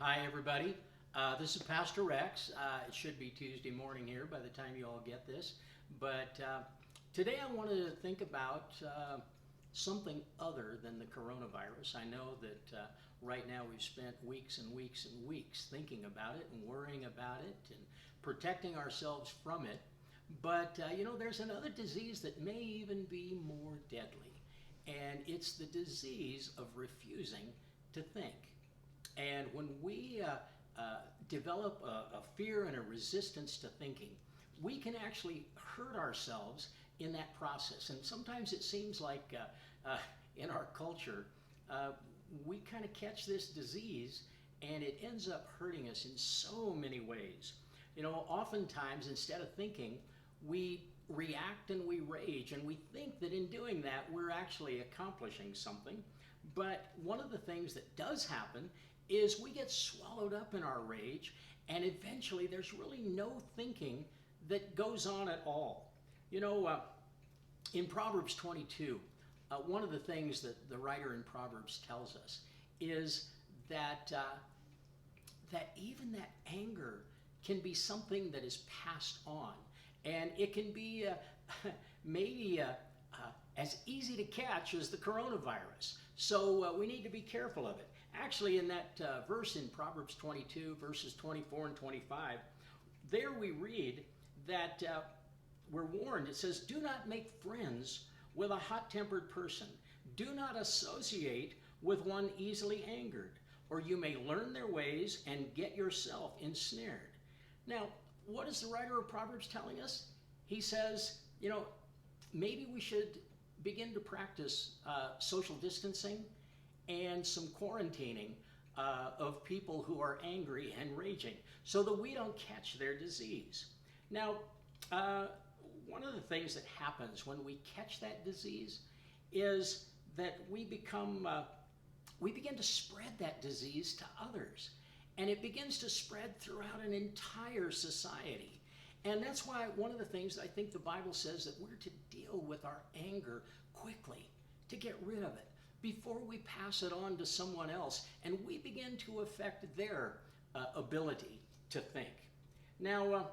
Hi, everybody. This is Pastor Rex. It should be Tuesday morning here by the time you all get this. But today I wanted to think about something other than the coronavirus. I know that right now we've spent weeks and weeks and weeks thinking about it and worrying about it and protecting ourselves from it. But there's another disease that may even be more deadly, and it's the disease of refusing to think. And when we develop a fear and a resistance to thinking, we can actually hurt ourselves in that process. And sometimes it seems like in our culture, we kind of catch this disease and it ends up hurting us in so many ways. Oftentimes instead of thinking, we react and we rage, and we think that in doing that we're actually accomplishing something. But one of the things that does happen is we get swallowed up in our rage, and eventually there's really no thinking that goes on at all. In Proverbs 22, one of the things that the writer in Proverbs tells us is that even that anger can be something that is passed on, and it can be maybe as easy to catch as the coronavirus. So we need to be careful of it. Actually, in that verse in Proverbs 22, verses 24 and 25, there we read that we're warned. It says, "Do not make friends with a hot-tempered person. Do not associate with one easily angered, or you may learn their ways and get yourself ensnared." Now, what is the writer of Proverbs telling us? He says, maybe we should begin to practice social distancing and some quarantining of people who are angry and raging so that we don't catch their disease. Now, one of the things that happens when we catch that disease is that we begin to spread that disease to others, and it begins to spread throughout an entire society. And that's why one of the things I think the Bible says that we're to deal with our anger quickly, to get rid of it before we pass it on to someone else and we begin to affect their ability to think. Now,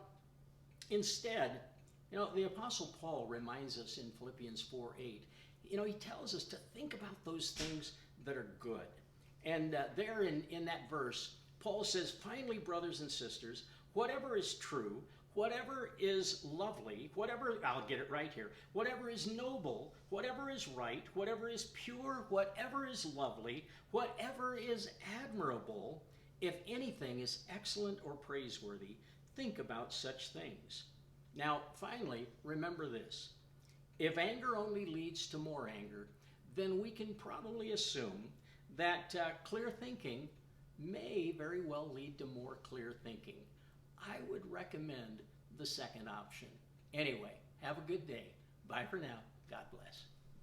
instead, the Apostle Paul reminds us in Philippians 4:8, he tells us to think about those things that are good. And there in that verse, Paul says, "Finally, brothers and sisters, whatever is true, whatever is lovely, I'll get it right here, whatever is noble, whatever is right, whatever is pure, whatever is lovely, whatever is admirable, if anything is excellent or praiseworthy, think about such things." Now, finally, remember this. If anger only leads to more anger, then we can probably assume that clear thinking may very well lead to more clear thinking. I would recommend the second option. Anyway, have a good day. Bye for now. God bless.